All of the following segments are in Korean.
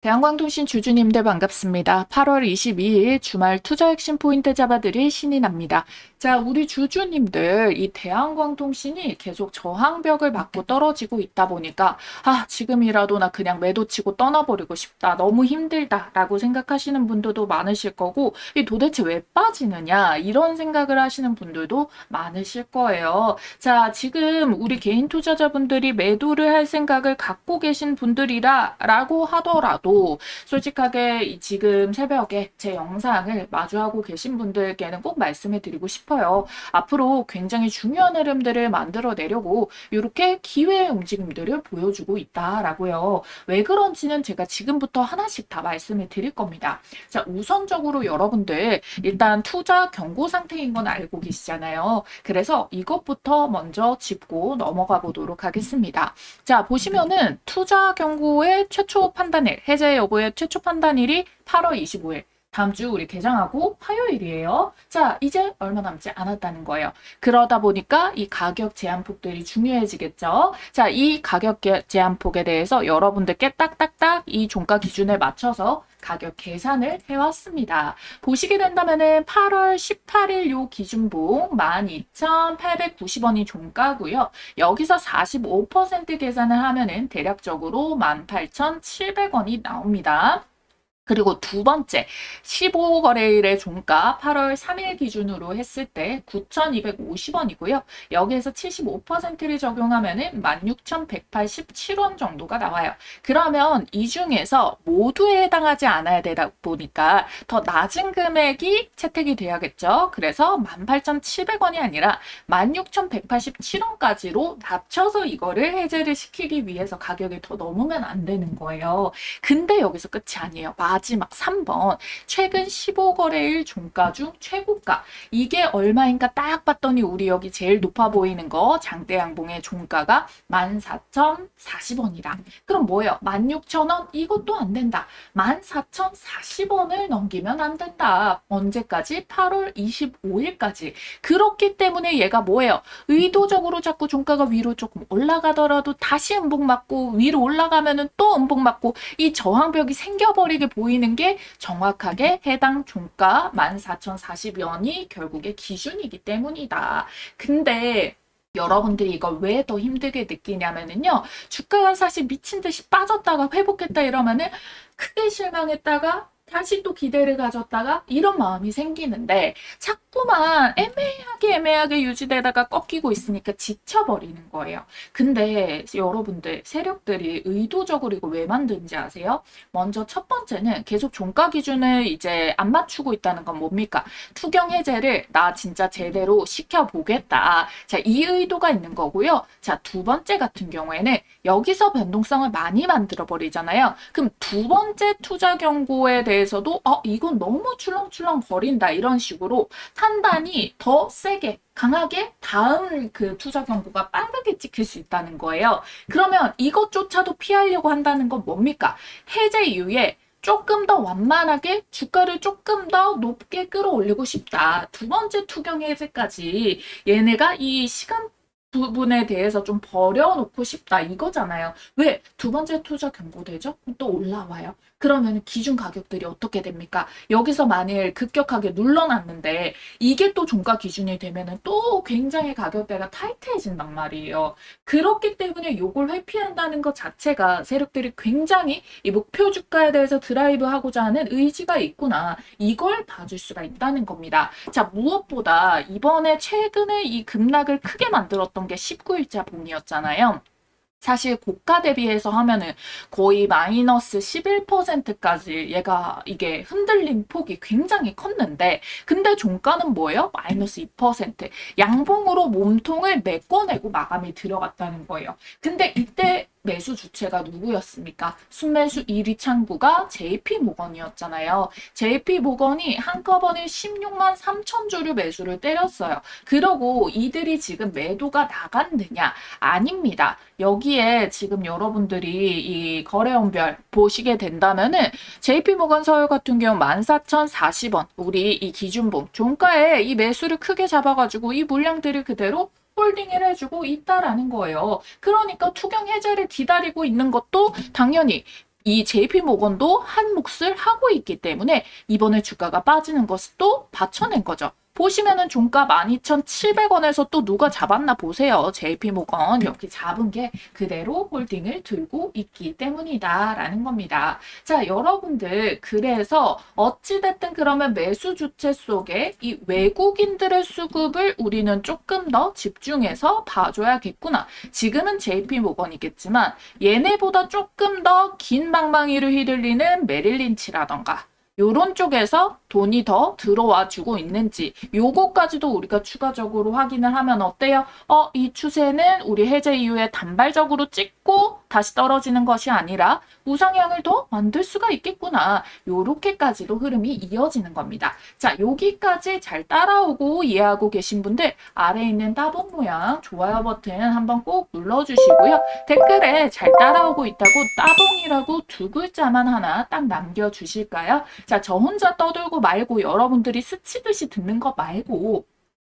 대한광통신 주주님들 반갑습니다. 8월 22일 주말 투자 핵심 포인트 잡아드릴 신이 납니다. 자, 우리 주주님들 이 대한광통신이 계속 저항벽을 맞고 떨어지고 있다 보니까 지금이라도 나 그냥 매도치고 떠나버리고 싶다. 너무 힘들다 라고 생각하시는 분들도 많으실 거고 이 도대체 왜 빠지느냐 이런 생각을 하시는 분들도 많으실 거예요. 자, 지금 우리 개인 투자자분들이 매도를 할 생각을 갖고 계신 분들이라 라고 하더라도 솔직하게 지금 새벽에 제 영상을 마주하고 계신 분들께는 꼭 말씀해 드리고 싶어요. 앞으로 굉장히 중요한 흐름들을 만들어내려고 이렇게 기회의 움직임들을 보여주고 있다라고요. 왜 그런지는 제가 지금부터 하나씩 다 말씀을 드릴 겁니다. 자, 우선적으로 여러분들 일단 투자 경고 상태인 건 알고 계시잖아요. 그래서 이것부터 먼저 짚고 넘어가 보도록 하겠습니다. 자, 보시면은 투자 경고의 최초 판단일, 해제 여부의 최초 판단일이 8월 25일. 다음 주 우리 개장하고 화요일이에요. 자, 이제 얼마 남지 않았다는 거예요. 그러다 보니까 이 가격 제한폭들이 중요해지겠죠. 자, 이 가격 제한폭에 대해서 여러분들께 딱딱딱 이 종가 기준에 맞춰서 가격 계산을 해왔습니다. 보시게 된다면은 8월 18일 요 기준봉 12,890원이 종가고요. 여기서 45% 계산을 하면은 대략적으로 18,700원이 나옵니다. 그리고 두 번째, 15거래일의 종가 8월 3일 기준으로 했을 때 9,250원이고요. 여기에서 75%를 적용하면 16,187원 정도가 나와요. 그러면 이 중에서 모두에 해당하지 않아야 되다 보니까 더 낮은 금액이 채택이 돼야겠죠. 그래서 18,700원이 아니라 16,187원까지로 낮춰서 이거를 해제를 시키기 위해서 가격이 더 넘으면 안 되는 거예요. 근데 여기서 끝이 아니에요. 마지막 3번 최근 15거래일 종가 중 최고가 이게 얼마인가 딱 봤더니 우리 여기 제일 높아 보이는 거 장대 양봉의 종가가 14,040원이다. 그럼 뭐예요? 16,000원? 이것도 안 된다. 14,040원을 넘기면 안 된다. 언제까지? 8월 25일까지. 그렇기 때문에 얘가 뭐예요? 의도적으로 자꾸 종가가 위로 조금 올라가더라도 다시 음봉 맞고 위로 올라가면은 또 음봉 맞고 이 저항벽이 생겨버리게 보이는 게 정확하게 해당 종가 14,040원이 결국에 기준이기 때문이다. 근데 여러분들이 이걸 왜 더 힘들게 느끼냐면요. 주가가 사실 미친 듯이 빠졌다가 회복했다 이러면은 크게 실망했다가 다시 또 기대를 가졌다가 이런 마음이 생기는데 자꾸만 애매하게 유지되다가 꺾이고 있으니까 지쳐버리는 거예요. 근데 여러분들 세력들이 의도적으로 이거 왜 만드는지 아세요? 먼저 첫 번째는 계속 종가 기준을 이제 안 맞추고 있다는 건 뭡니까? 투경 해제를 나 진짜 제대로 시켜보겠다. 자, 이 의도가 있는 거고요. 자, 두 번째 같은 경우에는 여기서 변동성을 많이 만들어 버리잖아요. 그럼 두 번째 투자 경고에 대해서도 이건 너무 출렁출렁 거린다 이런 식으로 판단이 더 세게 강하게 다음 그 투자 경고가 빠르게 찍힐 수 있다는 거예요. 그러면 이것조차도 피하려고 한다는 건 뭡니까? 해제 이후에 조금 더 완만하게 주가를 조금 더 높게 끌어올리고 싶다. 두 번째 투경 해제까지 얘네가 이 시간 부분에 대해서 좀 버려놓고 싶다 이거잖아요. 왜? 두 번째 투자 경고되죠? 또 올라와요. 그러면 기준 가격들이 어떻게 됩니까? 여기서 만일 급격하게 눌러놨는데 이게 또 종가 기준이 되면은 또 굉장히 가격대가 타이트해진단 말이에요. 그렇기 때문에 요걸 회피한다는 것 자체가 세력들이 굉장히 이 목표 주가에 대해서 드라이브하고자 하는 의지가 있구나. 이걸 봐줄 수가 있다는 겁니다. 자, 무엇보다 이번에 최근에 이 급락을 크게 만들었던 게 19일자 봉이었잖아요. 사실 고가 대비해서 하면은 거의 마이너스 11%까지 이게 흔들림 폭이 굉장히 컸는데 근데 종가는 뭐예요? 마이너스 2%. 양봉으로 몸통을 메꿔내고 마감이 들어갔다는 거예요. 근데 이때 매수 주체가 누구였습니까? 순매수 1위 창구가 JP모건이었잖아요. JP모건이 한꺼번에 16만 3천 주를 매수를 때렸어요. 그러고 이들이 지금 매도가 나갔느냐? 아닙니다. 여기에 지금 여러분들이 이 거래원별 보시게 된다면은 JP모건 서울 같은 경우 14,040원 우리 이 기준봉 종가에 이 매수를 크게 잡아가지고 이 물량들을 그대로 홀딩을 해주고 있다라는 거예요. 그러니까 투경 해제를 기다리고 있는 것도 당연히 이 JP모건도 한 몫을 하고 있기 때문에 이번에 주가가 빠지는 것을 또 받쳐낸 거죠. 보시면은 종가 12,700원에서 또 누가 잡았나 보세요. JP모건 여기 잡은 게 그대로 홀딩을 들고 있기 때문이다라는 겁니다. 자, 여러분들 그래서 어찌됐든 그러면 매수 주체 속에 이 외국인들의 수급을 우리는 조금 더 집중해서 봐줘야겠구나. 지금은 JP모건이겠지만 얘네보다 조금 더 긴 방망이를 휘둘리는 메릴린치라던가 요런 쪽에서 돈이 더 들어와 주고 있는지 요거까지도 우리가 추가적으로 확인을 하면 어때요? 이 추세는 우리 해제 이후에 단발적으로 찍고 다시 떨어지는 것이 아니라 우상향을 더 만들 수가 있겠구나. 요렇게까지도 흐름이 이어지는 겁니다. 자, 여기까지 잘 따라오고 이해하고 계신 분들 아래에 있는 따봉 모양 좋아요 버튼 한번 꼭 눌러주시고요. 댓글에 잘 따라오고 있다고 따봉이라고 두 글자만 하나 딱 남겨주실까요? 자, 저 혼자 떠들고 말고 여러분들이 스치듯이 듣는 거 말고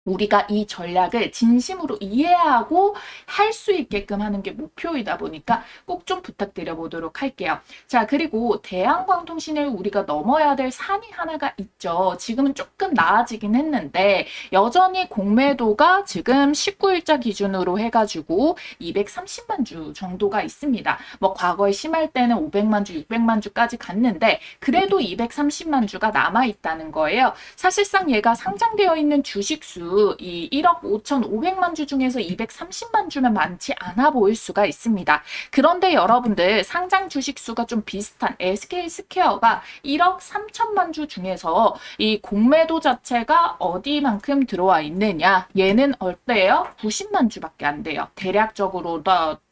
우리가 이 전략을 진심으로 이해하고 할 수 있게끔 하는 게 목표이다 보니까 꼭 좀 부탁드려 보도록 할게요. 자, 그리고 대한광통신을 우리가 넘어야 될 산이 하나가 있죠. 지금은 조금 나아지긴 했는데 여전히 공매도가 지금 19일자 기준으로 해가지고 230만 주 정도가 있습니다. 뭐 과거에 심할 때는 500만 주, 600만 주까지 갔는데 그래도 230만 주가 남아있다는 거예요. 사실상 얘가 상장되어 있는 주식수 이 1억 5,500만 주 중에서 230만 주면 많지 않아 보일 수가 있습니다. 그런데 여러분들 상장 주식 수가 좀 비슷한 SK스퀘어가 1억 3천만 주 중에서 이 공매도 자체가 어디만큼 들어와 있느냐? 얘는 어때요? 90만 주밖에 안 돼요. 대략적으로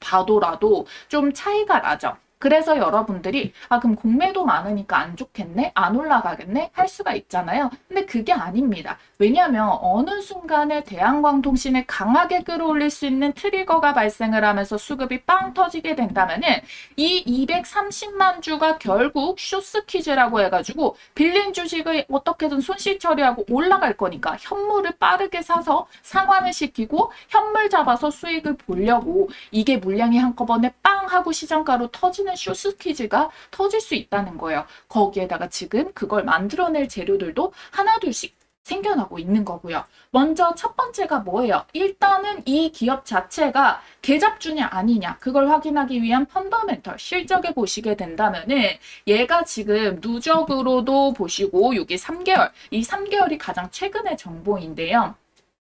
봐도라도 좀 차이가 나죠. 그래서 여러분들이 그럼 공매도 많으니까 안 좋겠네? 안 올라가겠네? 할 수가 있잖아요. 근데 그게 아닙니다. 왜냐하면 어느 순간에 대한광통신을 강하게 끌어올릴 수 있는 트리거가 발생을 하면서 수급이 빵 터지게 된다면은 이 230만 주가 결국 쇼스퀴즈라고 해가지고 빌린 주식을 어떻게든 손실 처리하고 올라갈 거니까 현물을 빠르게 사서 상환을 시키고 현물 잡아서 수익을 보려고 이게 물량이 한꺼번에 빵 하고 시장가로 터지는 쇼스퀴즈가 터질 수 있다는 거예요. 거기에다가 지금 그걸 만들어낼 재료들도 하나둘씩 생겨나고 있는 거고요. 먼저 첫 번째가 뭐예요? 일단은 이 기업 자체가 계잡주냐 아니냐 그걸 확인하기 위한 펀더멘털 실적에 보시게 된다면은 얘가 지금 누적으로도 보시고 여기 3개월 이 3개월이 가장 최근의 정보인데요.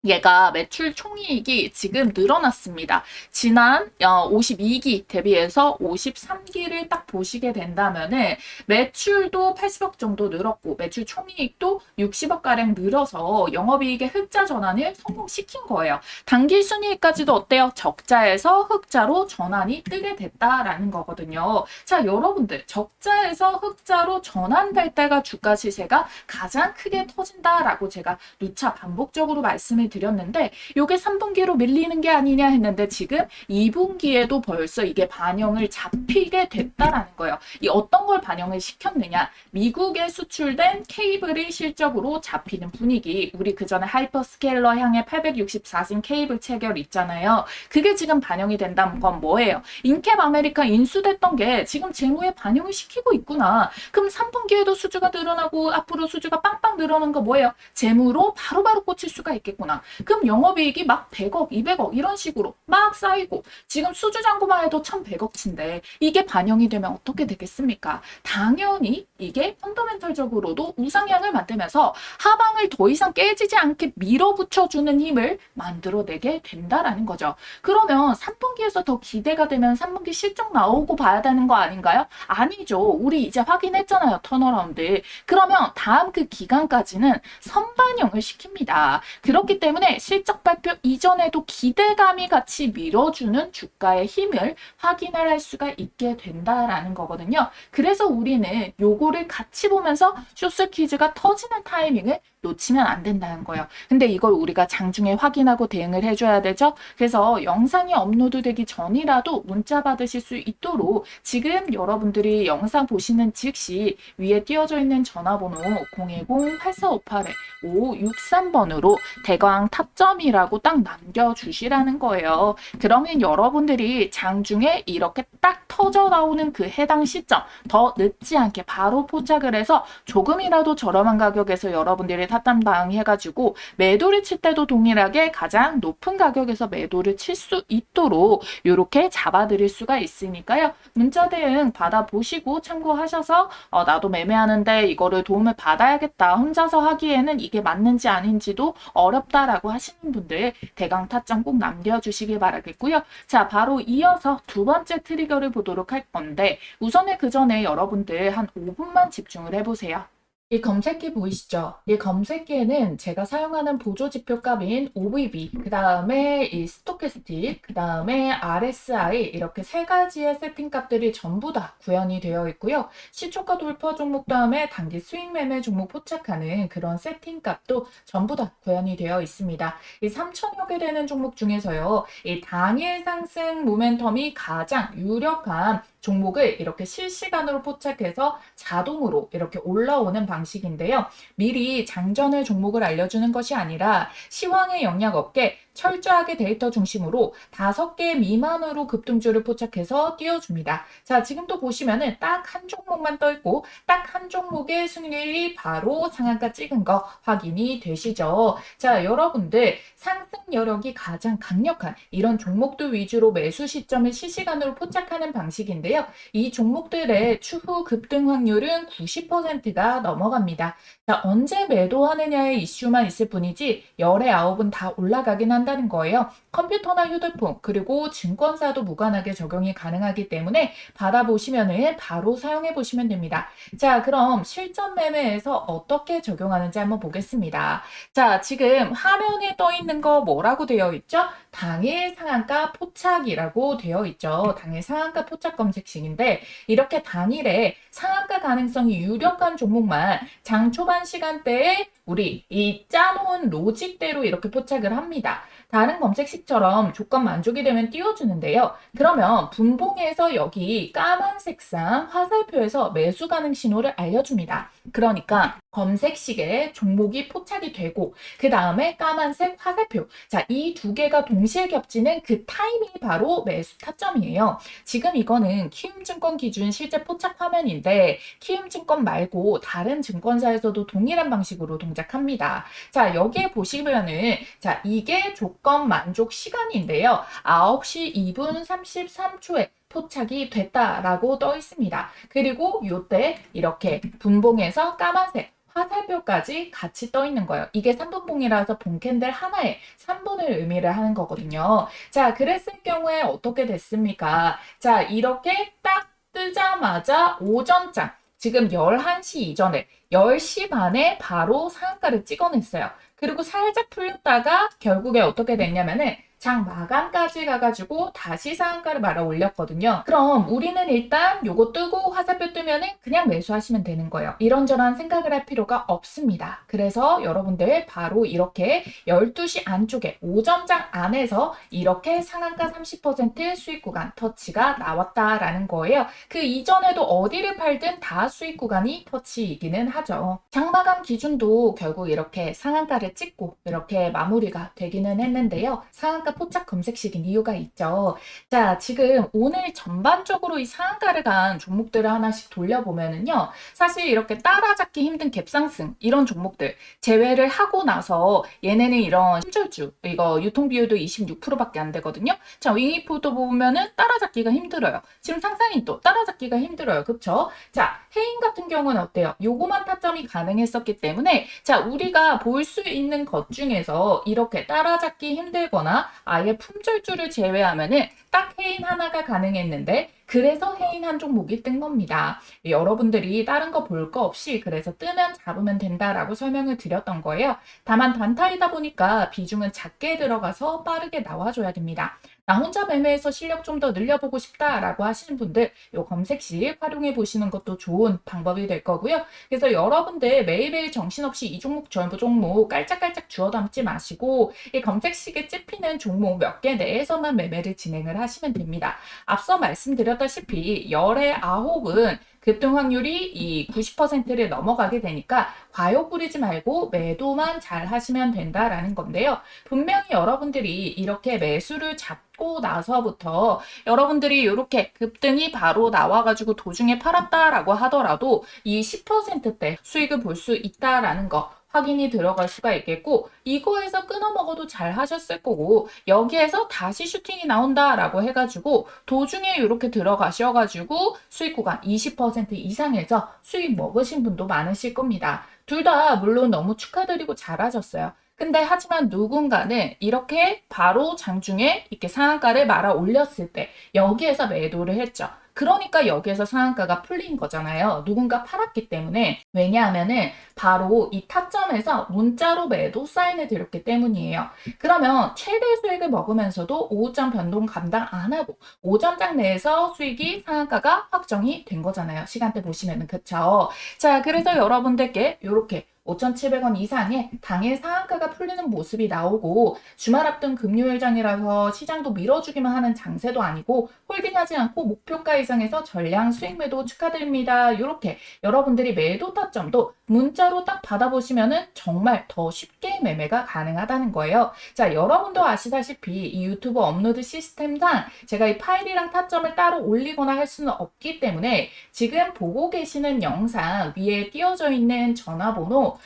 얘가 매출 총이익이 지금 늘어났습니다. 지난 52기 대비해서 53기를 딱 보시게 된다면은 매출도 80억 정도 늘었고 매출 총이익도 60억가량 늘어서 영업이익의 흑자 전환을 성공시킨 거예요. 당기순이익까지도 어때요? 적자에서 흑자로 전환이 뜨게 됐다라는 거거든요. 자, 여러분들 적자에서 흑자로 전환될 때가 주가 시세가 가장 크게 터진다라고 제가 누차 반복적으로 말씀을 드렸는데 요게 3분기로 밀리는 게 아니냐 했는데 지금 2분기에도 벌써 이게 반영을 잡히게 됐다라는 거예요. 이 어떤 걸 반영을 시켰느냐? 미국에 수출된 케이블이 실적으로 잡히는 분위기. 우리 그 전에 하이퍼스케일러 향해 864신 케이블 체결 있잖아요. 그게 지금 반영이 된다는 건 뭐예요? 인캡 아메리카 인수됐던 게 지금 재무에 반영을 시키고 있구나. 그럼 3분기에도 수주가 늘어나고 앞으로 수주가 빵빵 늘어나는 거 뭐예요? 재무로 바로바로 꽂힐 수가 있겠구나. 그럼 영업이익이 막 100억, 200억 이런 식으로 막 쌓이고 지금 수주잔고만 해도 1100억치인데 이게 반영이 되면 어떻게 되겠습니까? 당연히 이게 펀더멘털적으로도 우상향을 만들면서 하방을 더 이상 깨지지 않게 밀어붙여주는 힘을 만들어내게 된다라는 거죠. 그러면 3분기에서 더 기대가 되면 3분기 실적 나오고 봐야 되는 거 아닌가요? 아니죠. 우리 이제 확인했잖아요. 턴어라운드. 그러면 다음 그 기간까지는 선반영을 시킵니다. 그렇기 때문에 실적 발표 이전에도 기대감이 같이 밀어주는 주가의 힘을 확인을 할 수가 있게 된다라는 거거든요. 그래서 우리는 요거를 같이 보면서 쇼스 퀴즈가 터지는 타이밍을 놓치면 안 된다는 거예요. 근데 이걸 우리가 장중에 확인하고 대응을 해줘야 되죠. 그래서 영상이 업로드되기 전이라도 문자 받으실 수 있도록 지금 여러분들이 영상 보시는 즉시 위에 띄어져 있는 전화번호 010-8458-5563번으로 대광 대강 타점이라고 딱 남겨주시라는 거예요. 그러면 여러분들이 장중에 이렇게 딱 터져 나오는 그 해당 시점 더 늦지 않게 바로 포착을 해서 조금이라도 저렴한 가격에서 여러분들이 타점 당해가지고 매도를 칠 때도 동일하게 가장 높은 가격에서 매도를 칠 수 있도록 이렇게 잡아드릴 수가 있으니까요. 문자 대응 받아보시고 참고하셔서 나도 매매하는데 이거를 도움을 받아야겠다. 혼자서 하기에는 이게 맞는지 아닌지도 어렵다라고 하시는 분들 대강 타점 꼭 남겨주시길 바라겠고요. 자, 바로 이어서 두 번째 트리거를 보도록 할 건데 우선은 그 전에 여러분들 한 5분만 집중을 해보세요. 이 검색기 보이시죠? 이 검색기에는 제가 사용하는 보조지표 값인 OBV, 그 다음에 이 스토캐스틱, 그 다음에 RSI 이렇게 세 가지의 세팅 값들이 전부 다 구현이 되어 있고요. 시초가 돌파 종목 다음에 단기 수익 매매 종목 포착하는 그런 세팅 값도 전부 다 구현이 되어 있습니다. 이 3천여 개 되는 종목 중에서요. 이 당일 상승 모멘텀이 가장 유력한 종목을 이렇게 실시간으로 포착해서 자동으로 이렇게 올라오는 방식인데요. 미리 장전을 종목을 알려주는 것이 아니라 시황의 영역 없게 철저하게 데이터 중심으로 5개 미만으로 급등주를 포착해서 띄워줍니다. 자, 지금도 보시면은 딱 한 종목만 떠 있고 딱 한 종목의 수익률이 바로 상한가 찍은 거 확인이 되시죠? 자, 여러분들 상승 여력이 가장 강력한 이런 종목들 위주로 매수 시점을 실시간으로 포착하는 방식인데요. 이 종목들의 추후 급등 확률은 90%가 넘어갑니다. 자, 언제 매도하느냐의 이슈만 있을 뿐이지 열의 9은 다 올라가긴 한다는 거예요. 컴퓨터나 휴대폰 그리고 증권사도 무관하게 적용이 가능하기 때문에 받아보시면은 바로 사용해 보시면 됩니다. 자, 그럼 실전 매매에서 어떻게 적용하는지 한번 보겠습니다. 자, 지금 화면에 떠 있는 거 뭐라고 되어 있죠? 당일 상한가 포착이라고 되어 있죠. 당일 상한가 포착 검색식인데 이렇게 당일에 상한가 가능성이 유력한 종목만 장 초반 시간대에 우리 이 짜놓은 로직대로 이렇게 포착을 합니다. 다른 검색식처럼 조건 만족이 되면 띄워주는데요. 그러면 분봉에서 여기 까만색상 화살표에서 매수 가능 신호를 알려줍니다. 그러니까 검색식에 종목이 포착이 되고 그 다음에 까만색 화살표. 자, 이 두 개가 동시에 겹치는 그 타이밍이 바로 매수 타점이에요. 지금 이거는 키움증권 기준 실제 포착 화면인데 키움증권 말고 다른 증권사에서도 동일한 방식으로 동작합니다. 자, 여기에 보시면은 자, 이게 조건 만족 시간인데요. 9시 2분 33초에 포착이 됐다라고 떠 있습니다. 그리고 이때 이렇게 분봉에서 까만색 화살표까지 같이 떠 있는 거예요. 이게 3분봉이라서 봉캔들 하나에 3분을 의미를 하는 거거든요. 자, 그랬을 경우에 어떻게 됐습니까? 자, 이렇게 딱 뜨자마자 오전장 지금 11시 이전에 10시 반에 바로 상한가를 찍어냈어요. 그리고 살짝 풀렸다가 결국에 어떻게 됐냐면은 장 마감까지 가가지고 다시 상한가를 말아 올렸거든요. 그럼 우리는 일단 요거 뜨고 화살표 뜨면은 그냥 매수하시면 되는 거예요. 이런저런 생각을 할 필요가 없습니다. 그래서 여러분들 바로 이렇게 12시 안쪽에 오전장 안에서 이렇게 상한가 30% 수익 구간 터치가 나왔다라는 거예요. 그 이전에도 어디를 팔든 다 수익 구간이 터치이기는 하죠. 장 마감 기준도 결국 이렇게 상한가를 찍고 이렇게 마무리가 되기는 했는데요. 상한가 포착 검색식인 이유가 있죠. 자, 지금 오늘 전반적으로 이 상한가를 간 종목들을 하나씩 돌려보면은요. 사실 이렇게 따라잡기 힘든 갭상승 이런 종목들 제외를 하고 나서 얘네는 이런 힘줄주 이거 유통 비율도 26%밖에 안 되거든요. 자, 윙이포도 보면은 따라잡기가 힘들어요. 지금 상상인도 따라잡기가 힘들어요. 그쵸? 자, 해인 같은 경우는 어때요? 요거만 타점이 가능했었기 때문에 자, 우리가 볼 수 있는 것 중에서 이렇게 따라잡기 힘들거나 아예 품절주를 제외하면은 딱 해인 하나가 가능했는데 그래서 해인 한 종목이 뜬 겁니다. 여러분들이 다른 거 볼 거 없이 그래서 뜨면 잡으면 된다라고 설명을 드렸던 거예요. 다만 단타이다 보니까 비중은 작게 들어가서 빠르게 나와줘야 됩니다. 나 혼자 매매해서 실력 좀 더 늘려보고 싶다라고 하시는 분들 이 검색식 활용해 보시는 것도 좋은 방법이 될 거고요. 그래서 여러분들 매일매일 정신없이 이 종목 저 종목 깔짝깔짝 주워 담지 마시고 이 검색식에 찝히는 종목 몇 개 내에서만 매매를 진행을 하시면 됩니다. 앞서 말씀드렸다시피 열의 9은 급등 확률이 이 90%를 넘어가게 되니까 과욕 부리지 말고 매도만 잘 하시면 된다라는 건데요. 분명히 여러분들이 이렇게 매수를 잡고 나서부터 여러분들이 이렇게 급등이 바로 나와가지고 도중에 팔았다라고 하더라도 이 10%대 수익을 볼 수 있다라는 거 확인이 들어갈 수가 있겠고, 이거에서 끊어 먹어도 잘 하셨을 거고, 여기에서 다시 슈팅이 나온다라고 해가지고 도중에 이렇게 들어가셔가지고 수익 구간 20% 이상에서 수익 먹으신 분도 많으실 겁니다. 둘 다 물론 너무 축하드리고 잘하셨어요. 근데 하지만 누군가는 이렇게 바로 장중에 이렇게 상한가를 말아 올렸을 때 여기에서 매도를 했죠. 그러니까 여기에서 상한가가 풀린 거잖아요. 누군가 팔았기 때문에. 왜냐하면은 바로 이 타점에서 문자로 매도 사인을 드렸기 때문이에요. 그러면 최대 수익을 먹으면서도 오후장 변동 감당 안 하고 오전장 내에서 수익이 상한가가 확정이 된 거잖아요. 시간대 보시면은. 그쵸? 자, 그래서 여러분들께 이렇게 5,700원 이상의 당일 상한가가 풀리는 모습이 나오고, 주말 앞둔 금요일장이라서 시장도 밀어주기만 하는 장세도 아니고 홀딩하지 않고 목표가 이상에서 전량 수익 매도 축하드립니다. 이렇게 여러분들이 매도 타점도 문자로 딱 받아보시면은 정말 더 쉽게 매매가 가능하다는 거예요. 자, 여러분도 아시다시피 이 유튜브 업로드 시스템상 제가 이 파일이랑 타점을 따로 올리거나 할 수는 없기 때문에 지금 보고 계시는 영상 위에 띄어져 있는 전화번호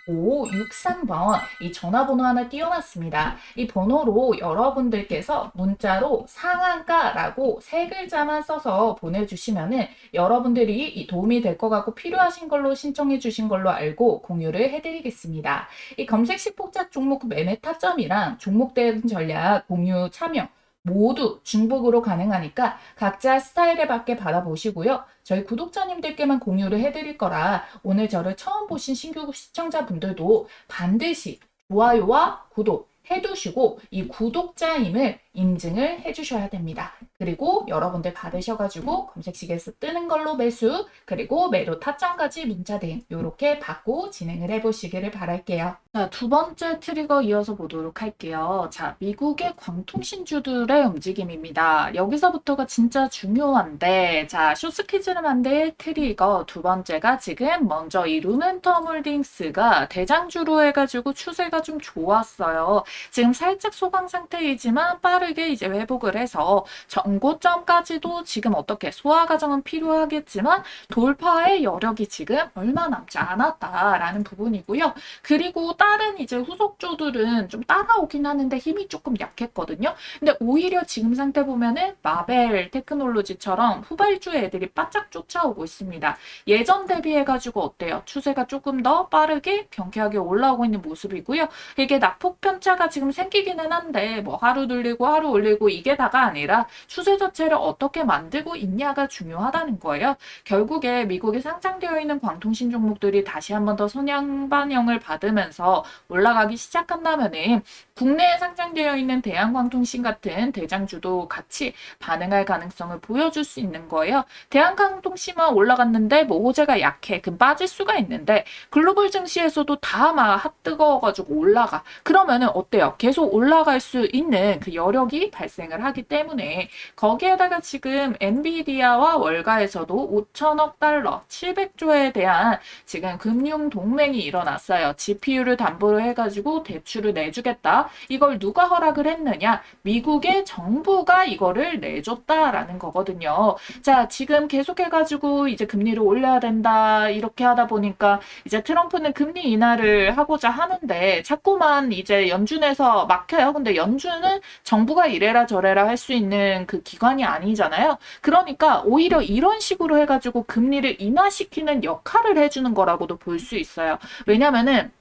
010-8458-5563번 이 전화번호 하나 띄워놨습니다. 이 번호로 여러분들께서 문자로 상한가라고 세 글자만 써서 보내주시면은 여러분들이 이 도움이 될 것 같고 필요하신 걸로 신청해 주신 걸로 알고 공유를 해드리겠습니다. 이 검색식 폭작 종목 매매 타점이랑 종목 대응 전략 공유 참여 모두 중복으로 가능하니까 각자 스타일에 맞게 받아보시고요. 저희 구독자님들께만 공유를 해드릴 거라 오늘 저를 처음 보신 신규 시청자분들도 반드시 좋아요와 구독 해두시고 이 구독자임을 인증을 해주셔야 됩니다. 그리고 여러분들 받으셔가지고 검색식에서 뜨는 걸로 매수, 그리고 매도 타점까지 문자 대응 이렇게 받고 진행을 해보시기를 바랄게요. 자, 두 번째 트리거 이어서 보도록 할게요. 자, 미국의 광통신주들의 움직임입니다. 여기서부터가 진짜 중요한데, 자, 쇼스퀴즈를 만들 트리거 두 번째가 지금 먼저 이 루멘텀 홀딩스가 대장주로 해가지고 추세가 좀 좋았어요. 지금 살짝 소강 상태이지만 빠르게 이제 회복을 해서 전고점까지도 지금 어떻게 소화 과정은 필요하겠지만 돌파의 여력이 지금 얼마 남지 않았다라는 부분이고요. 그리고 다른 이제 후속주들은 좀 따라오긴 하는데 힘이 조금 약했거든요. 근데 오히려 지금 상태 보면은 마벨 테크놀로지처럼 후발주 애들이 바짝 쫓아오고 있습니다. 예전 대비해가지고 어때요? 추세가 조금 더 빠르게 경쾌하게 올라오고 있는 모습이고요. 이게 낙폭 편차가 지금 생기기는 한데 뭐 하루 돌리고 하루 올리고 이게 다가 아니라 추세 자체를 어떻게 만들고 있냐가 중요하다는 거예요. 결국에 미국에 상장되어 있는 광통신 종목들이 다시 한번 더 선양 반영을 받으면서 올라가기 시작한다면은 국내에 상장되어 있는 대한광통신 같은 대장주도 같이 반응할 가능성을 보여줄 수 있는 거예요. 대한광통신만 올라갔는데 뭐 호재가 약해. 그럼 빠질 수가 있는데 글로벌 증시에서도 다 막 핫뜨거워가지고 올라가. 그러면은 어때요? 계속 올라갈 수 있는 그 여력이 발생을 하기 때문에 거기에다가 지금 엔비디아와 월가에서도 5천억 달러, 700조에 대한 지금 금융 동맹이 일어났어요. GPU를 담보로 해가지고 대출을 내주겠다. 이걸 누가 허락을 했느냐? 미국의 정부가 이거를 내줬다라는 거거든요. 자, 지금 계속해가지고 이제 금리를 올려야 된다. 이렇게 하다 보니까 이제 트럼프는 금리 인하를 하고자 하는데 자꾸만 이제 연준에서 막혀요. 근데 연준은 정부가 이래라 저래라 할 수 있는 그 기관이 아니잖아요. 그러니까 오히려 이런 식으로 해가지고 금리를 인하시키는 역할을 해주는 거라고도 볼 수 있어요. 왜냐면은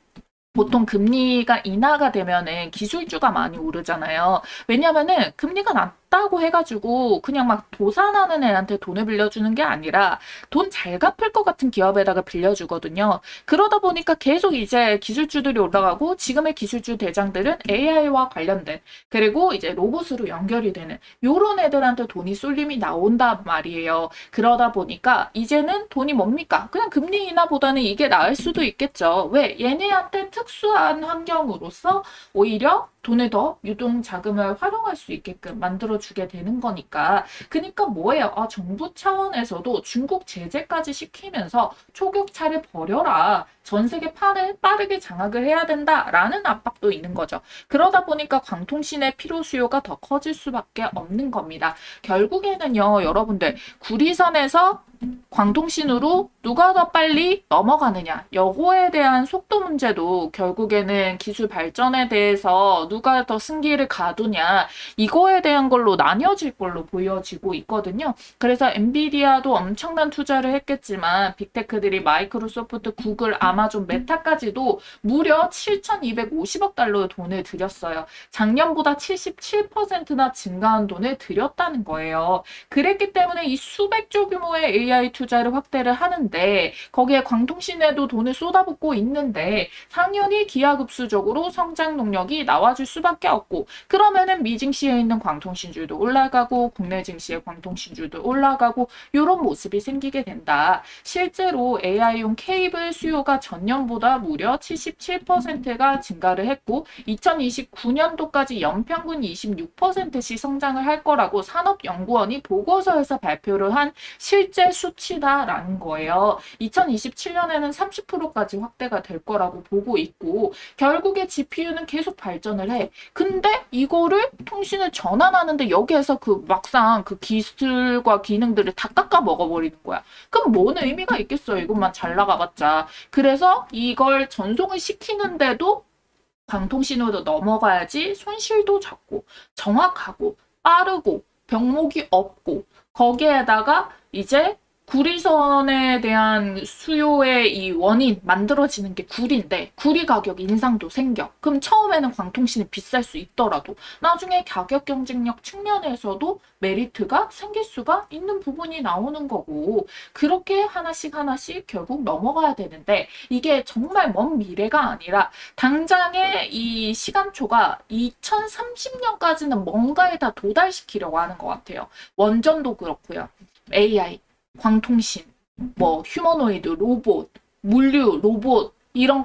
보통 금리가 인하가 되면은 기술주가 많이 오르잖아요. 왜냐면은 금리가 낮다고 해가지고 그냥 막 도산하는 애한테 돈을 빌려주는 게 아니라 돈 잘 갚을 것 같은 기업에다가 빌려주거든요. 그러다 보니까 계속 이제 기술주들이 올라가고 지금의 기술주 대장들은 AI와 관련된 그리고 이제 로봇으로 연결이 되는 요런 애들한테 돈이 쏠림이 나온단 말이에요. 그러다 보니까 이제는 돈이 뭡니까? 그냥 금리 인하보다는 이게 나을 수도 있겠죠. 왜? 얘네한테 특수한 환경으로서 오히려 돈을 더 유동 자금을 활용할 수 있게끔 만들어주게 되는 거니까. 그러니까 뭐예요? 아, 정부 차원에서도 중국 제재까지 시키면서 초격차를 벌여라. 전 세계 판을 빠르게 장악을 해야 된다라는 압박도 있는 거죠. 그러다 보니까 광통신의 필요 수요가 더 커질 수밖에 없는 겁니다. 결국에는요, 여러분들, 구리선에서 광통신으로 누가 더 빨리 넘어가느냐, 요거에 대한 속도 문제도 결국에는 기술 발전에 대해서 누가 더 승기를 가두냐, 이거에 대한 걸로 나뉘어질 걸로 보여지고 있거든요. 그래서 엔비디아도 엄청난 투자를 했겠지만 빅테크들이 마이크로소프트, 구글, 아마존, 메타까지도 무려 7,250억 달러의 돈을 들였어요. 작년보다 77%나 증가한 돈을 들였다는 거예요. 그랬기 때문에 이 수백조 규모의 AI 투자를 확대를 하는데 거기에 광통신에도 돈을 쏟아붓고 있는데 당연히 기하급수적으로 성장 동력이 나와줄 수밖에 없고, 그러면은 미증시에 있는 광통신주도 올라가고 국내 증시의 광통신주도 올라가고 이런 모습이 생기게 된다. 실제로 AI용 케이블 수요가 전년보다 무려 77%가 증가를 했고 2029년도까지 연평균 26%씩 성장을 할 거라고 산업연구원이 보고서에서 발표를 한 실제 수치다라는 거예요. 2027년에는 30%까지 확대가 될 거라고 보고 있고, 결국에 GPU는 계속 발전을 해. 근데 이거를 통신을 전환하는데 여기에서 그 막상 그 기술과 기능들을 다 깎아 먹어버리는 거야. 그럼 뭔 의미가 있겠어요? 이것만 잘 나가봤자. 그래서 이걸 전송을 시키는데도 방통신호도 넘어가야지 손실도 적고 정확하고 빠르고 병목이 없고, 거기에다가 이제 구리선에 대한 수요의 이 원인 만들어지는 게 구리인데 구리 가격 인상도 생겨. 그럼 처음에는 광통신이 비쌀 수 있더라도 나중에 가격 경쟁력 측면에서도 메리트가 생길 수가 있는 부분이 나오는 거고, 그렇게 하나씩 하나씩 결국 넘어가야 되는데 이게 정말 먼 미래가 아니라 당장의 이 시간초가 2030년까지는 뭔가에 다 도달시키려고 하는 것 같아요. 원전도 그렇고요. AI, 광통신, 뭐 휴머노이드, 로봇, 물류, 로봇 이런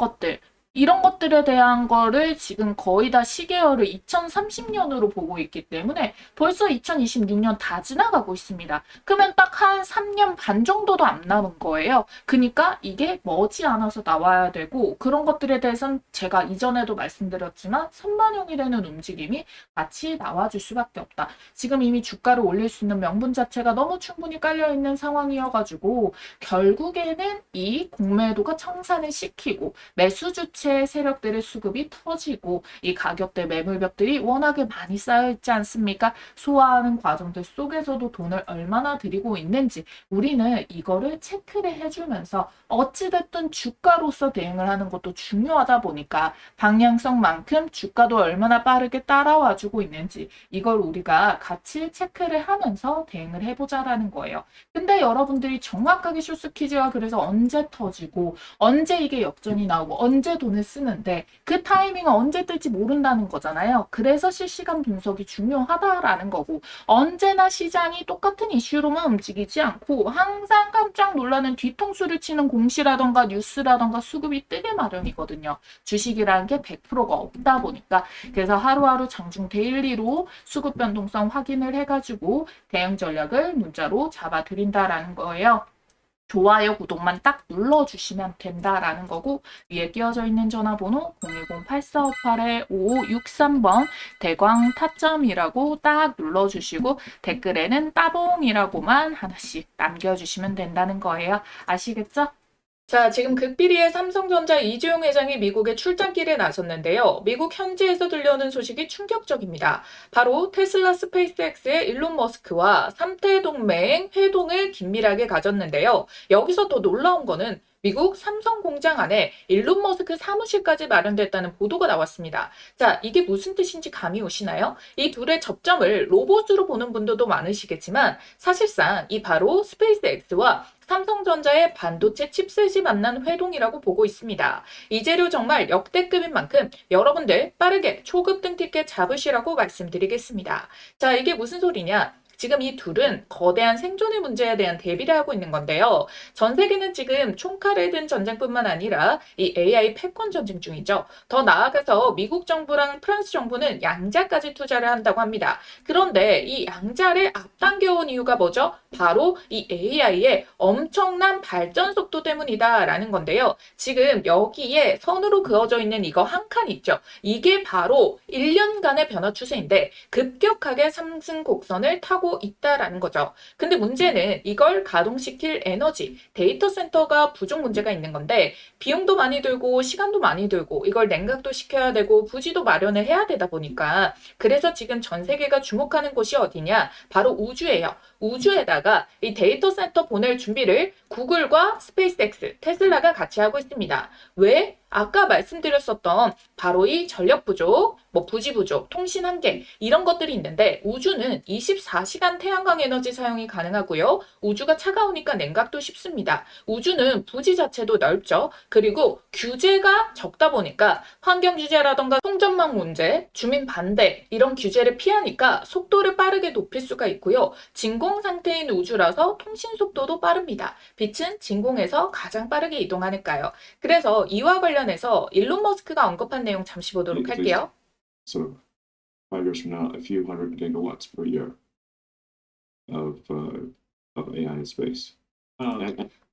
것들에 대한 거를 지금 거의 다 시계열을 2030년으로 보고 있기 때문에 벌써 2026년 다 지나가고 있습니다. 그러면 딱 한 3년 반 정도도 안 남은 거예요. 그러니까 이게 머지않아서 나와야 되고, 그런 것들에 대해서는 제가 이전에도 말씀드렸지만 선반영이라는 움직임이 같이 나와줄 수밖에 없다. 지금 이미 주가를 올릴 수 있는 명분 자체가 너무 충분히 깔려있는 상황이어가지고 결국에는 이 공매도가 청산을 시키고 매수 주체 세력들의 수급이 터지고 이 가격대 매물벽들이 워낙에 많이 쌓여있지 않습니까? 소화하는 과정들 속에서도 돈을 얼마나 들이고 있는지 우리는 이거를 체크를 해주면서 어찌됐든 주가로서 대응을 하는 것도 중요하다 보니까 방향성만큼 주가도 얼마나 빠르게 따라와주고 있는지 이걸 우리가 같이 체크를 하면서 대응을 해보자라는 거예요. 근데 여러분들이 정확하게 쇼스퀴즈가 그래서 언제 터지고 언제 이게 역전이 나오고 언제 돈을 쓰는데 그 타이밍은 언제 뜰지 모른다는 거잖아요. 그래서 실시간 분석이 중요하다라는 거고, 언제나 시장이 똑같은 이슈로만 움직이지 않고 항상 깜짝 놀라는 뒤통수를 치는 공시라던가 뉴스라던가 수급이 뜨게 마련이거든요. 주식이라는 게 100%가 없다 보니까. 그래서 하루하루 장중 데일리로 수급 변동성 확인을 해가지고 대응 전략을 문자로 잡아드린다라는 거예요. 좋아요, 구독만 딱 눌러주시면 된다라는 거고, 위에 끼워져 있는 전화번호 010-8458-5563번 대광 타점이라고 딱 눌러주시고 댓글에는 따봉이라고만 하나씩 남겨주시면 된다는 거예요. 아시겠죠? 자, 지금 극비리의 삼성전자 이재용 회장이 미국에 출장길에 나섰는데요. 미국 현지에서 들려오는 소식이 충격적입니다. 바로 테슬라 스페이스X의 일론 머스크와 3태 동맹 회동을 긴밀하게 가졌는데요. 여기서 더 놀라운 거는 미국 삼성 공장 안에 일론 머스크 사무실까지 마련됐다는 보도가 나왔습니다. 자, 이게 무슨 뜻인지 감이 오시나요? 이 둘의 접점을 로봇으로 보는 분들도 많으시겠지만 사실상 이 바로 스페이스X와 삼성전자의 반도체 칩셋이 만난 회동이라고 보고 있습니다. 이 재료 정말 역대급인 만큼 여러분들 빠르게 초급 등 티켓 잡으시라고 말씀드리겠습니다. 자, 이게 무슨 소리냐? 지금 이 둘은 거대한 생존의 문제에 대한 대비를 하고 있는 건데요. 전 세계는 지금 총칼을 든 전쟁뿐만 아니라 이 AI 패권 전쟁 중이죠. 더 나아가서 미국 정부랑 프랑스 정부는 양자까지 투자를 한다고 합니다. 그런데 이 양자를 앞당겨온 이유가 뭐죠? 바로 이 AI의 엄청난 발전 속도 때문이다라는 건데요. 지금 여기에 선으로 그어져 있는 이거 한 칸 있죠. 이게 바로 1년간의 변화 추세인데 급격하게 상승 곡선을 타고 있다라는 거죠. 근데 문제는 이걸 가동시킬 에너지, 데이터 센터가 부족 문제가 있는 건데 비용도 많이 들고 시간도 많이 들고 이걸 냉각도 시켜야 되고 부지도 마련을 해야 되다 보니까 그래서 지금 전 세계가 주목하는 곳이 어디냐? 바로 우주예요. 우주에다가 이 데이터 센터 보낼 준비를 구글과 스페이스X, 테슬라가 같이 하고 있습니다. 왜? 아까 말씀드렸었던 바로 이 전력 부족, 부지 부족, 통신 한계 이런 것들이 있는데 우주는 24시간 태양광 에너지 사용이 가능하고요. 우주가 차가우니까 냉각도 쉽습니다. 우주는 부지 자체도 넓죠. 그리고 규제가 적다 보니까 환경 규제라던가 통전망 문제, 주민 반대 이런 규제를 피하니까 속도를 빠르게 높일 수가 있고요. 진공 상태인 우주라서 통신 속도도 빠릅니다. 빛은 진공에서 가장 빠르게 이동하니까요. 그래서 이와 관련해서 일론 머스크가 언급한 내용 잠시 보도록 할게요. So 5 years from now, a few hundred gigawatts per year of AI in space.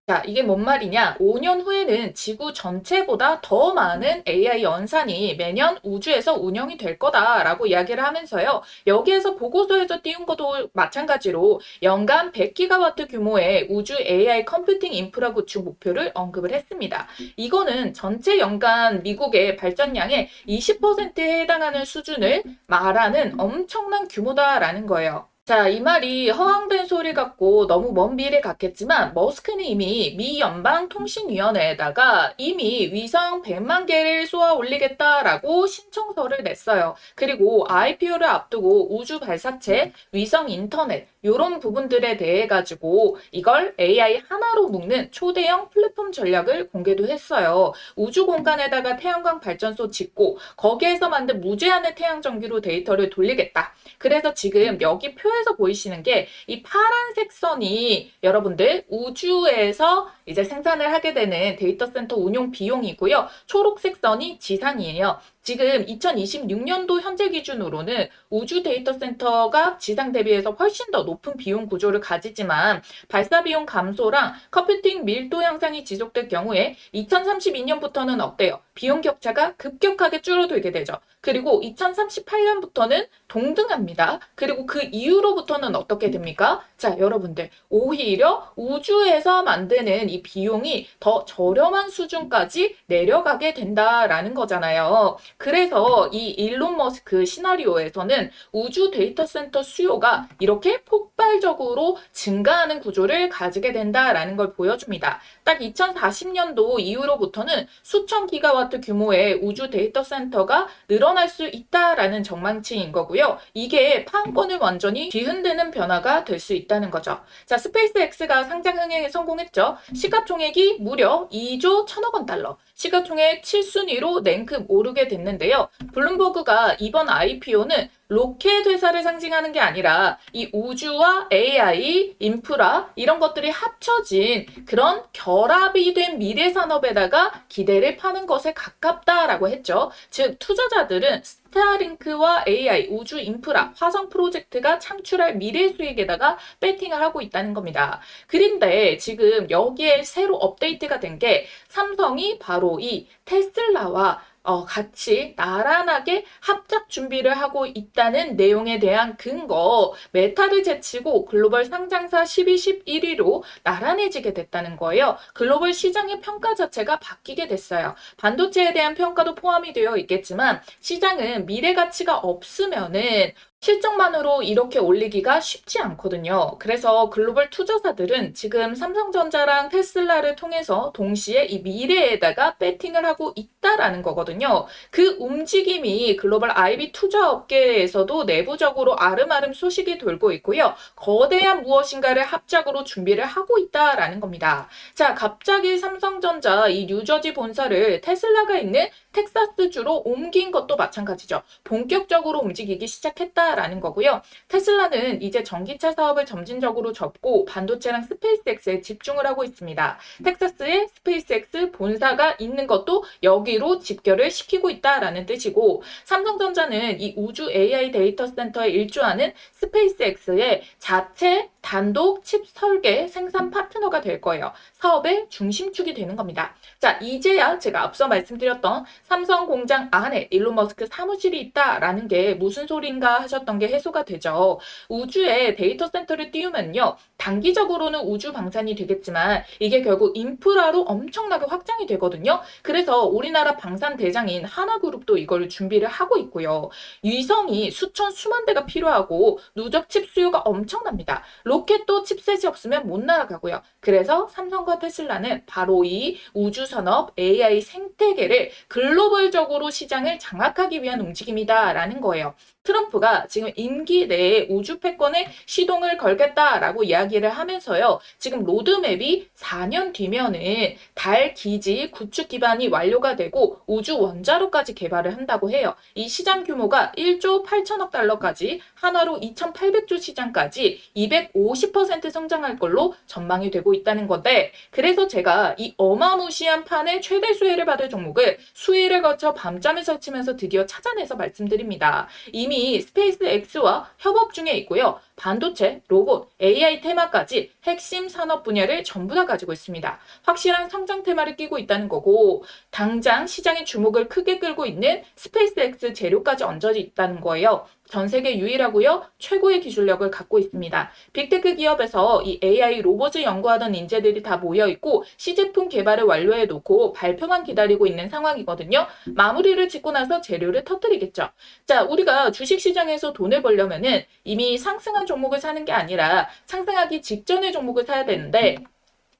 자, 이게 뭔 말이냐? 5년 후에는 지구 전체보다 더 많은 AI 연산이 매년 우주에서 운영이 될 거다라고 이야기를 하면서요. 여기에서 보고서에서 띄운 것도 마찬가지로 연간 100기가와트 규모의 우주 AI 컴퓨팅 인프라 구축 목표를 언급을 했습니다. 이거는 전체 연간 미국의 발전량의 20%에 해당하는 수준을 말하는 엄청난 규모다라는 거예요. 자, 이 말이 허황된 소리 같고 너무 먼 미래 같겠지만 머스크는 이미 미 연방통신위원회에다가 이미 위성 100만 개를 쏘아 올리겠다라고 신청서를 냈어요. 그리고 IPO를 앞두고 우주 발사체, 위성 인터넷 이런 부분들에 대해 가지고 이걸 AI 하나로 묶는 초대형 플랫폼 전략을 공개도 했어요. 우주 공간에다가 태양광 발전소 짓고 거기에서 만든 무제한의 태양 전기로 데이터를 돌리겠다. 그래서 지금 여기 표에서 보이시는 게 이 파란색 선이 여러분들 우주에서 이제 생산을 하게 되는 데이터 센터 운용 비용이고요. 초록색 선이 지상이에요. 지금 2026년도 현재 기준으로는 우주 데이터 센터가 지상 대비해서 훨씬 더 높은 비용 구조를 가지지만 발사 비용 감소랑 컴퓨팅 밀도 향상이 지속될 경우에 2032년부터는 어때요? 비용 격차가 급격하게 줄어들게 되죠. 그리고 2038년부터는 동등합니다. 그리고 그 이후로부터는 어떻게 됩니까? 자, 여러분들 오히려 우주에서 만드는 이 비용이 더 저렴한 수준까지 내려가게 된다라는 거잖아요. 그래서 이 일론 머스크 시나리오에서는 우주 데이터 센터 수요가 이렇게 폭발적으로 증가하는 구조를 가지게 된다라는 걸 보여줍니다. 딱 2040년도 이후로부터는 수천 기가와트 규모의 우주 데이터 센터가 늘어날 수 있다라는 전망치인 거고요. 이게 판권을 완전히 뒤흔드는 변화가 될 수 있다는 거죠. 자, 스페이스X가 상장 흥행에 성공했죠. 시가총액이 무려 2조 1천억 원 달러. 시가총액 7순위로 랭크 오르게 됐는데요. 블룸버그가 이번 IPO는 로켓 회사를 상징하는 게 아니라 이 우주와 AI, 인프라 이런 것들이 합쳐진 그런 결합이 된 미래 산업에다가 기대를 파는 것에 가깝다라고 했죠. 즉 투자자들은 스타링크와 AI, 우주 인프라, 화성 프로젝트가 창출할 미래 수익에다가 배팅을 하고 있다는 겁니다. 그런데 지금 여기에 새로 업데이트가 된 게 삼성이 바로 이 테슬라와 같이 나란하게 합작 준비를 하고 있다는 내용에 대한 근거, 메타를 제치고 글로벌 상장사 12, 11위로 나란해지게 됐다는 거예요. 글로벌 시장의 평가 자체가 바뀌게 됐어요. 반도체에 대한 평가도 포함이 되어 있겠지만 시장은 미래 가치가 없으면은 실적만으로 이렇게 올리기가 쉽지 않거든요. 그래서 글로벌 투자사들은 지금 삼성전자랑 테슬라를 통해서 동시에 이 미래에다가 배팅을 하고 있다라는 거거든요. 그 움직임이 글로벌 IB 투자 업계에서도 내부적으로 아름아름 소식이 돌고 있고요. 거대한 무엇인가를 합작으로 준비를 하고 있다라는 겁니다. 자, 갑자기 삼성전자 이 뉴저지 본사를 테슬라가 있는 텍사스주로 옮긴 것도 마찬가지죠. 본격적으로 움직이기 시작했다라는 거고요. 테슬라는 이제 전기차 사업을 점진적으로 접고 반도체랑 스페이스X에 집중을 하고 있습니다. 텍사스에 스페이스X 본사가 있는 것도 여기로 집결을 시키고 있다라는 뜻이고, 삼성전자는 이 우주 AI 데이터 센터에 일조하는 스페이스X의 자체 단독 칩 설계 생산 파트너가 될 거예요. 사업의 중심축이 되는 겁니다. 자, 이제야 제가 앞서 말씀드렸던 삼성 공장 안에 일론 머스크 사무실이 있다라는 게 무슨 소린가 하셨던 게 해소가 되죠. 우주에 데이터 센터를 띄우면요, 단기적으로는 우주 방산이 되겠지만 이게 결국 인프라로 엄청나게 확장이 되거든요. 그래서 우리나라 방산 대장인 하나그룹도 이걸 준비를 하고 있고요. 위성이 수천 수만 대가 필요하고 누적 칩 수요가 엄청납니다. 로켓도 칩셋이 없으면 못 날아가고요. 그래서 삼성과 테슬라는 바로 이 우주산업 AI 생태계를 글로벌적으로 시장을 장악하기 위한 움직임이다라는 거예요. 트럼프가 지금 임기 내에 우주 패권에 시동을 걸겠다라고 이야기를 하면서요. 지금 로드맵이 4년 뒤면은 달 기지 구축 기반이 완료가 되고 우주 원자로까지 개발을 한다고 해요. 이 시장 규모가 1조 8천억 달러까지 한화로 2,800조 시장까지 250% 성장할 걸로 전망이 되고 있다는 건데, 그래서 제가 이 어마무시한 판의 최대 수혜를 받을 종목을 수혜를 거쳐 밤잠을 설치면서 드디어 찾아내서 말씀드립니다. 이미 스페이스X와 협업 중에 있고요. 반도체, 로봇, AI 테마까지 핵심 산업 분야를 전부 다 가지고 있습니다. 확실한 성장 테마를 끼고 있다는 거고, 당장 시장의 주목을 크게 끌고 있는 스페이스X 재료까지 얹어져 있다는 거예요. 전 세계 유일하고요. 최고의 기술력을 갖고 있습니다. 빅테크 기업에서 이 AI 로봇을 연구하던 인재들이 다 모여 있고 시제품 개발을 완료해 놓고 발표만 기다리고 있는 상황이거든요. 마무리를 짓고 나서 재료를 터뜨리겠죠. 자, 우리가 주식시장에서 돈을 벌려면은 이미 상승한 종목을 사는 게 아니라 상승하기 직전의 종목을 사야 되는데,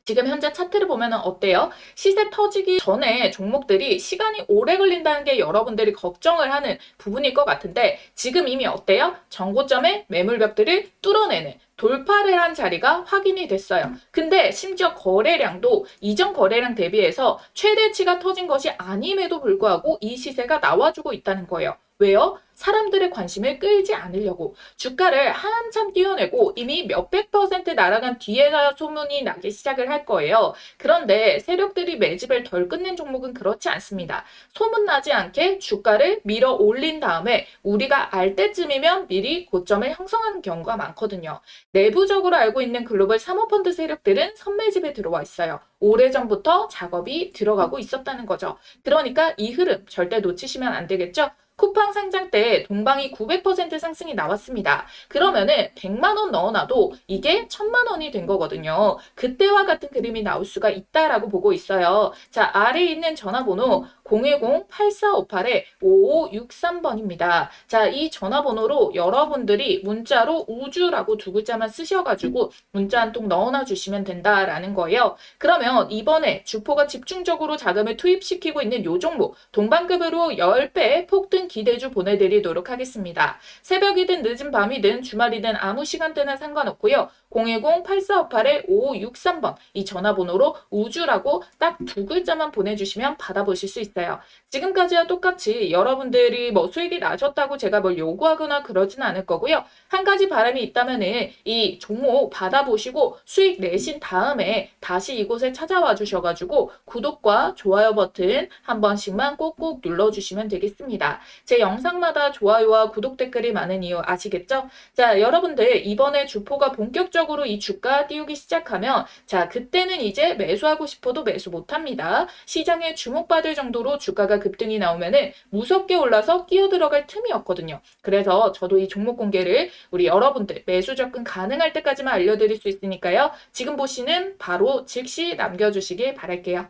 지금 현재 차트를 보면 어때요? 시세 터지기 전에 종목들이 시간이 오래 걸린다는 게 여러분들이 걱정을 하는 부분일 것 같은데, 지금 이미 어때요? 전고점의 매물벽들을 뚫어내는 돌파를 한 자리가 확인이 됐어요. 근데 심지어 거래량도 이전 거래량 대비해서 최대치가 터진 것이 아님에도 불구하고 이 시세가 나와주고 있다는 거예요. 왜요? 사람들의 관심을 끌지 않으려고 주가를 한참 띄워내고 이미 몇백 % 날아간 뒤에야 소문이 나기 시작을 할 거예요. 그런데 세력들이 매집을 덜 끝낸 종목은 그렇지 않습니다. 소문나지 않게 주가를 밀어 올린 다음에 우리가 알 때쯤이면 미리 고점을 형성하는 경우가 많거든요. 내부적으로 알고 있는 글로벌 사모펀드 세력들은 선매집에 들어와 있어요. 오래전부터 작업이 들어가고 있었다는 거죠. 그러니까 이 흐름 절대 놓치시면 안 되겠죠? 쿠팡 상장 때 동방이 900% 상승이 나왔습니다. 그러면은 100만 원 넣어놔도 이게 1000만 원이 된 거거든요. 그때와 같은 그림이 나올 수가 있다라고 보고 있어요. 자, 아래에 있는 전화번호 010-8458-5563번입니다. 자, 이 전화번호로 여러분들이 문자로 우주라고 두 글자만 쓰셔가지고 문자 한 통 넣어놔 주시면 된다라는 거예요. 그러면 이번에 주포가 집중적으로 자금을 투입시키고 있는 요 종목 동방급으로 10배 폭등 기대주 보내드리도록 하겠습니다. 새벽이든 늦은 밤이든 주말이든 아무 시간대나 상관없고요. 010-8458-5563번 이 전화번호로 우주라고 딱 두 글자만 보내주시면 받아보실 수 있어요. 지금까지와 똑같이 여러분들이 뭐 수익이 나셨다고 제가 뭘 요구하거나 그러지는 않을 거고요. 한 가지 바람이 있다면은 이 종목 받아보시고 수익 내신 다음에 다시 이곳에 찾아와 주셔가지고 구독과 좋아요 버튼 한 번씩만 꼭꼭 눌러주시면 되겠습니다. 제 영상마다 좋아요와 구독 댓글이 많은 이유 아시겠죠? 자, 여러분들 이번에 주포가 본격적으로 이 주가 띄우기 시작하면 자, 그때는 이제 매수하고 싶어도 매수 못합니다. 시장에 주목받을 정도로 주가가 급등이 나오면은 무섭게 올라서 끼어 들어갈 틈이 없거든요. 그래서 저도 이 종목 공개를 우리 여러분들 매수 접근 가능할 때까지만 알려드릴 수 있으니까요. 지금 보시는 바로 즉시 남겨주시길 바랄게요.